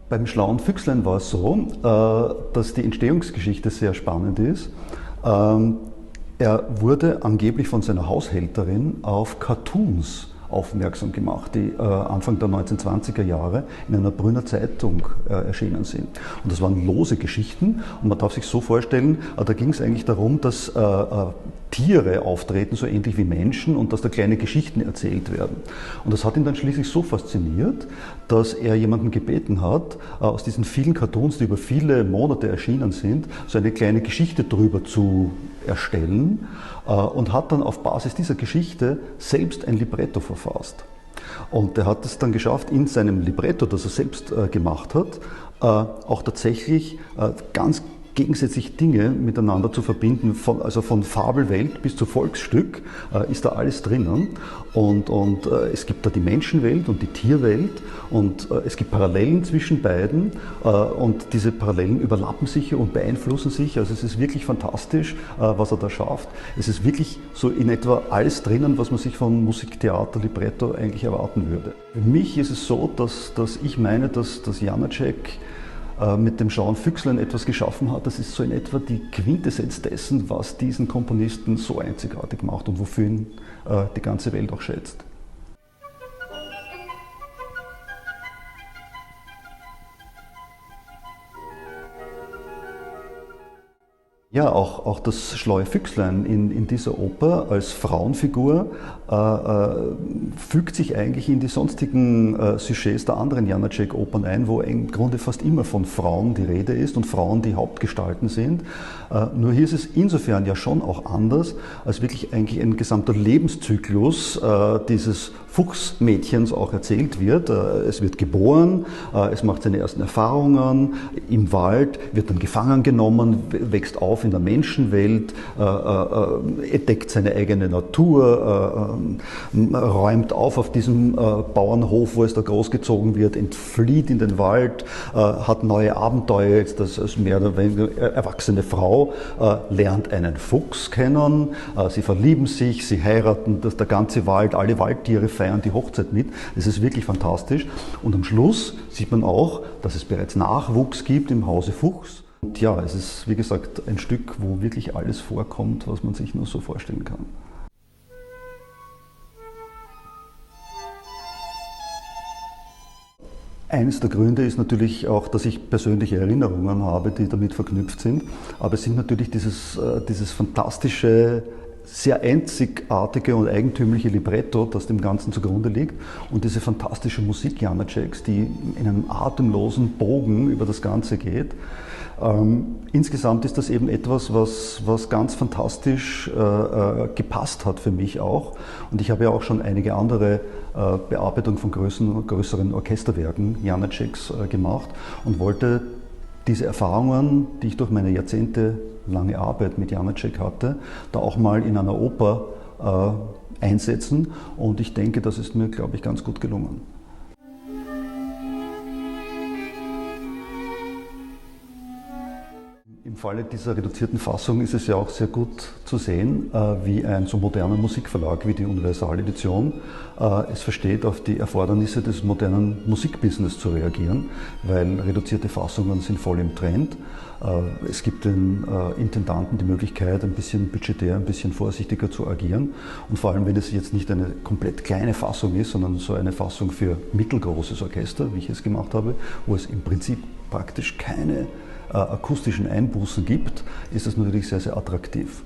Beim Schlauen Füchslein war es so, dass die Entstehungsgeschichte sehr spannend ist. Er wurde angeblich von seiner Haushälterin auf Cartoons aufmerksam gemacht, die Anfang der 1920er Jahre in einer Brünner Zeitung erschienen sind. Und das waren lose Geschichten und man darf sich so vorstellen, da ging es eigentlich darum, dass Tiere auftreten, so ähnlich wie Menschen, und dass da kleine Geschichten erzählt werden. Und das hat ihn dann schließlich so fasziniert, dass er jemanden gebeten hat, aus diesen vielen Cartoons, die über viele Monate erschienen sind, so eine kleine Geschichte drüber zu erstellen, und hat dann auf Basis dieser Geschichte selbst ein Libretto verfasst. Und er hat es dann geschafft, in seinem Libretto, das er selbst gemacht hat, auch tatsächlich ganz gegensätzliche Dinge miteinander zu verbinden, also von Fabelwelt bis zu Volksstück ist da alles drinnen. Und es gibt da die Menschenwelt und die Tierwelt, und es gibt Parallelen zwischen beiden, und diese Parallelen überlappen sich und beeinflussen sich. Also es ist wirklich fantastisch, was er da schafft. Es ist wirklich so in etwa alles drinnen, was man sich von Musiktheater, Libretto eigentlich erwarten würde. Für mich ist es so, dass ich meine, dass Janáček mit dem Schlauen Füchslein etwas geschaffen hat. Das ist so in etwa die Quintessenz dessen, was diesen Komponisten so einzigartig macht und wofür ihn die ganze Welt auch schätzt. Ja, auch das schlaue Füchslein in dieser Oper als Frauenfigur fügt sich eigentlich in die sonstigen Sujets der anderen Janáček-Opern ein, wo im Grunde fast immer von Frauen die Rede ist und Frauen die Hauptgestalten sind. Nur hier ist es insofern ja schon auch anders, als wirklich eigentlich ein gesamter Lebenszyklus dieses Fuchsmädchens auch erzählt wird. Es wird geboren, es macht seine ersten Erfahrungen im Wald, wird dann gefangen genommen, wächst auf in der Menschenwelt, entdeckt seine eigene Natur, räumt auf diesem Bauernhof, wo es da großgezogen wird, entflieht in den Wald, hat neue Abenteuer, jetzt als mehr oder weniger erwachsene Frau, lernt einen Fuchs kennen, sie verlieben sich, sie heiraten, der ganze Wald, alle Waldtiere feiern die Hochzeit mit. Das ist wirklich fantastisch. Und am Schluss sieht man auch, dass es bereits Nachwuchs gibt im Hause Fuchs. Und ja, es ist, wie gesagt, ein Stück, wo wirklich alles vorkommt, was man sich nur so vorstellen kann. Eines der Gründe ist natürlich auch, dass ich persönliche Erinnerungen habe, die damit verknüpft sind. Aber es sind natürlich dieses fantastische, sehr einzigartige und eigentümliche Libretto, das dem Ganzen zugrunde liegt, und diese fantastische Musik Janáčeks, die in einem atemlosen Bogen über das Ganze geht. Insgesamt ist das eben etwas, was ganz fantastisch gepasst hat für mich auch. Und ich habe ja auch schon einige andere Bearbeitungen von größeren Orchesterwerken Janáčeks gemacht und wollte diese Erfahrungen, die ich durch meine jahrzehntelange Arbeit mit Janáček hatte, da auch mal in einer Oper einsetzen. Und ich denke, das ist mir, glaube ich, ganz gut gelungen. Im Falle dieser reduzierten Fassung ist es ja auch sehr gut zu sehen, wie ein so moderner Musikverlag wie die Universal-Edition es versteht, auf die Erfordernisse des modernen Musikbusiness zu reagieren, weil reduzierte Fassungen sind voll im Trend. Es gibt den Intendanten die Möglichkeit, ein bisschen budgetär, ein bisschen vorsichtiger zu agieren. Und vor allem, wenn es jetzt nicht eine komplett kleine Fassung ist, sondern so eine Fassung für mittelgroßes Orchester, wie ich es gemacht habe, wo es im Prinzip praktisch keine akustischen Einbußen gibt, ist das natürlich sehr, sehr attraktiv.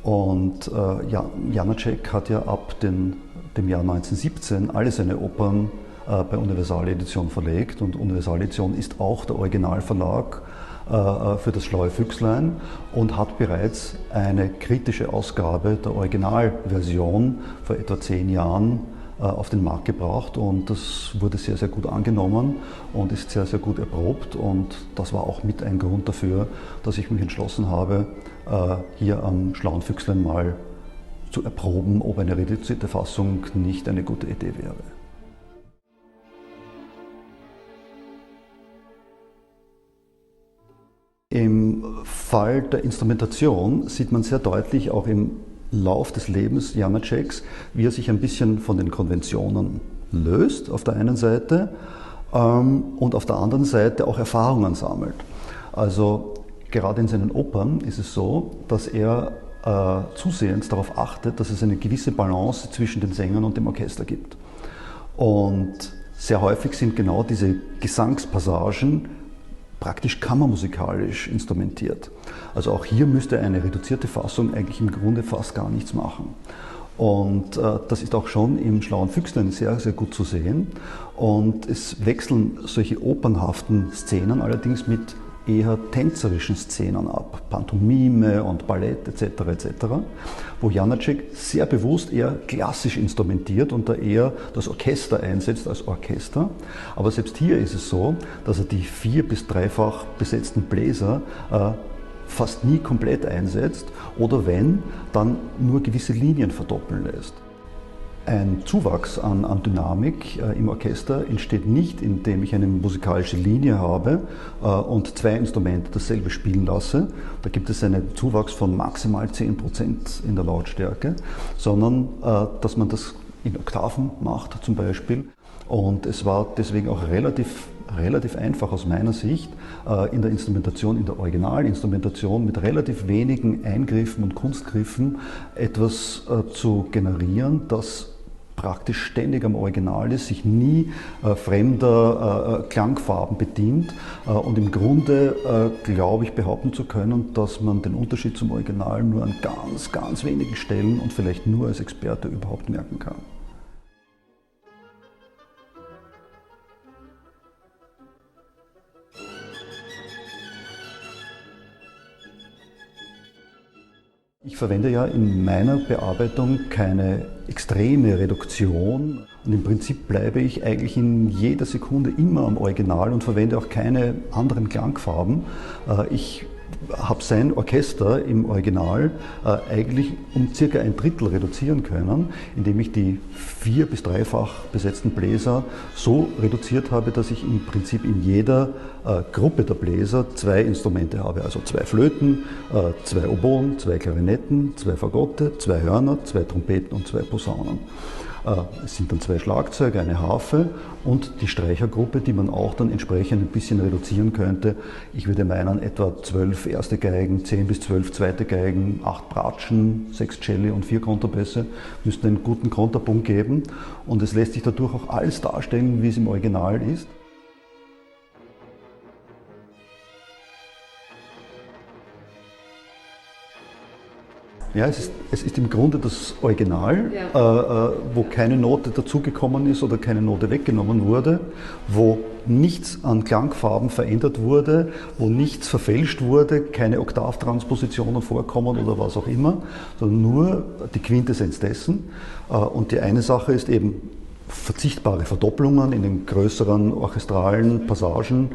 Und ja, Janáček hat ja ab dem Jahr 1917 alle seine Opern bei Universal Edition verlegt, und Universal Edition ist auch der Originalverlag für das Schlaue Füchslein und hat bereits eine kritische Ausgabe der Originalversion vor etwa 10 Jahren auf den Markt gebracht, und das wurde sehr, sehr gut angenommen und ist sehr, sehr gut erprobt, und das war auch mit ein Grund dafür, dass ich mich entschlossen habe, hier am Schlauen Füchslein mal zu erproben, ob eine reduzierte Fassung nicht eine gute Idee wäre. Im Fall der Instrumentation sieht man sehr deutlich auch im Lauf des Lebens Janáčeks, wie er sich ein bisschen von den Konventionen löst auf der einen Seite, und auf der anderen Seite auch Erfahrungen sammelt. Also gerade in seinen Opern ist es so, dass er zusehends darauf achtet, dass es eine gewisse Balance zwischen den Sängern und dem Orchester gibt. Und sehr häufig sind genau diese Gesangspassagen praktisch kammermusikalisch instrumentiert. Also auch hier müsste eine reduzierte Fassung eigentlich im Grunde fast gar nichts machen. Und das ist auch schon im Schlauen Füchslein sehr, sehr gut zu sehen. Und es wechseln solche opernhaften Szenen allerdings mit eher tänzerischen Szenen ab, Pantomime und Ballett etc. etc., wo Janáček sehr bewusst eher klassisch instrumentiert und da eher das Orchester einsetzt als Orchester. Aber selbst hier ist es so, dass er die 4- bis 3-fach besetzten Bläser fast nie komplett einsetzt oder wenn, dann nur gewisse Linien verdoppeln lässt. Ein Zuwachs an Dynamik im Orchester entsteht nicht, indem ich eine musikalische Linie habe und 2 Instrumente dasselbe spielen lasse. Da gibt es einen Zuwachs von maximal 10% in der Lautstärke, sondern dass man das in Oktaven macht zum Beispiel. Und es war deswegen auch relativ einfach aus meiner Sicht in der Instrumentation, in der Originalinstrumentation mit relativ wenigen Eingriffen und Kunstgriffen etwas zu generieren, das praktisch ständig am Original ist, sich nie fremder Klangfarben bedient und im Grunde glaube ich behaupten zu können, dass man den Unterschied zum Original nur an ganz, ganz wenigen Stellen und vielleicht nur als Experte überhaupt merken kann. Ich verwende ja in meiner Bearbeitung keine extreme Reduktion und im Prinzip bleibe ich eigentlich in jeder Sekunde immer am Original und verwende auch keine anderen Klangfarben. Ich habe sein Orchester im Original eigentlich um circa 1/3 reduzieren können, indem ich die 4- bis 3-fach besetzten Bläser so reduziert habe, dass ich im Prinzip in jeder Gruppe der Bläser 2 Instrumente habe, also 2 Flöten, 2 Oboen, 2 Klarinetten, 2 Fagotte, 2 Hörner, 2 Trompeten und 2 Posaunen. Es sind dann 2 Schlagzeuge, eine Harfe und die Streichergruppe, die man auch dann entsprechend ein bisschen reduzieren könnte. Ich würde meinen, etwa 12 erste Geigen, 10 bis 12 zweite Geigen, 8 Bratschen, 6 Celli und 4 Kontrabässe müssten einen guten Kontrapunkt geben. Und es lässt sich dadurch auch alles darstellen, wie es im Original ist. Ja, es ist im Grunde das Original, wo keine Note dazugekommen ist oder keine Note weggenommen wurde, wo nichts an Klangfarben verändert wurde, wo nichts verfälscht wurde, keine Oktavtranspositionen vorkommen oder was auch immer, sondern nur die Quintessenz dessen. Und die eine Sache ist eben, verzichtbare Verdopplungen in den größeren orchestralen Passagen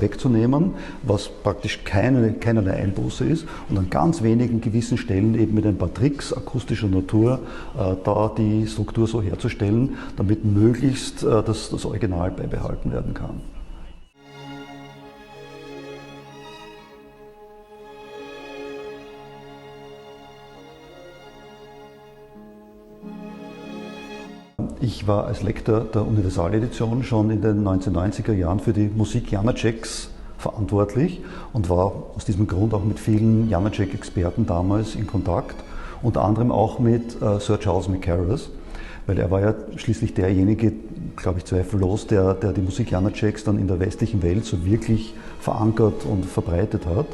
wegzunehmen, was praktisch keinerlei Einbuße ist und an ganz wenigen gewissen Stellen eben mit ein paar Tricks akustischer Natur da die Struktur so herzustellen, damit möglichst das Original beibehalten werden kann. Ich war als Lektor der Universaledition schon in den 1990er Jahren für die Musik Janáčeks verantwortlich und war aus diesem Grund auch mit vielen Janáček-Experten damals in Kontakt, unter anderem auch mit Sir Charles Mackerras, weil er war ja schließlich derjenige, glaube ich zweifellos, der die Musik Janáčeks dann in der westlichen Welt so wirklich verankert und verbreitet hat.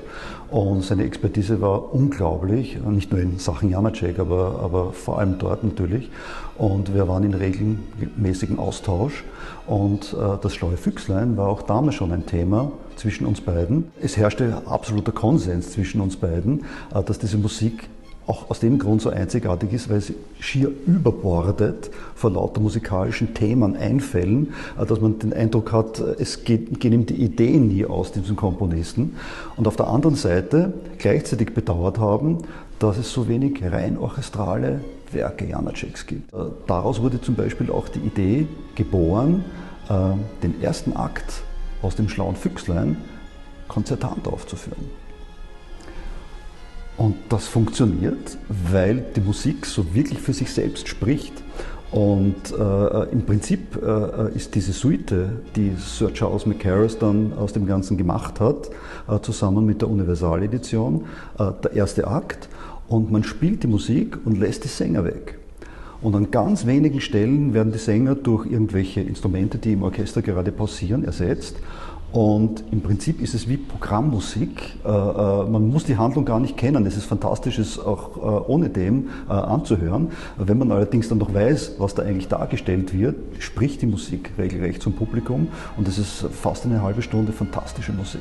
Und seine Expertise war unglaublich, nicht nur in Sachen Janáček, aber vor allem dort natürlich. Und wir waren in regelmäßigem Austausch. Und das Schlaue Füchslein war auch damals schon ein Thema zwischen uns beiden. Es herrschte absoluter Konsens zwischen uns beiden, dass diese Musik auch aus dem Grund so einzigartig ist, weil sie schier überbordet vor lauter musikalischen Themen, Einfällen, dass man den Eindruck hat, es gehen ihm die Ideen nie aus, diesem Komponisten. Und auf der anderen Seite gleichzeitig bedauert haben, dass es so wenig rein orchestrale Werke Janáčeks gibt. Daraus wurde zum Beispiel auch die Idee geboren, den ersten Akt aus dem Schlauen Füchslein konzertant aufzuführen. Und das funktioniert, weil die Musik so wirklich für sich selbst spricht Und im Prinzip ist diese Suite, die Sir Charles Mackerras dann aus dem Ganzen gemacht hat, zusammen mit der Universaledition, der erste Akt. Und man spielt die Musik und lässt die Sänger weg. Und an ganz wenigen Stellen werden die Sänger durch irgendwelche Instrumente, die im Orchester gerade pausieren, ersetzt. Und im Prinzip ist es wie Programmmusik. Man muss die Handlung gar nicht kennen. Es ist fantastisch, es auch ohne dem anzuhören. Wenn man allerdings dann noch weiß, was da eigentlich dargestellt wird, spricht die Musik regelrecht zum Publikum. Und es ist fast eine halbe Stunde fantastische Musik.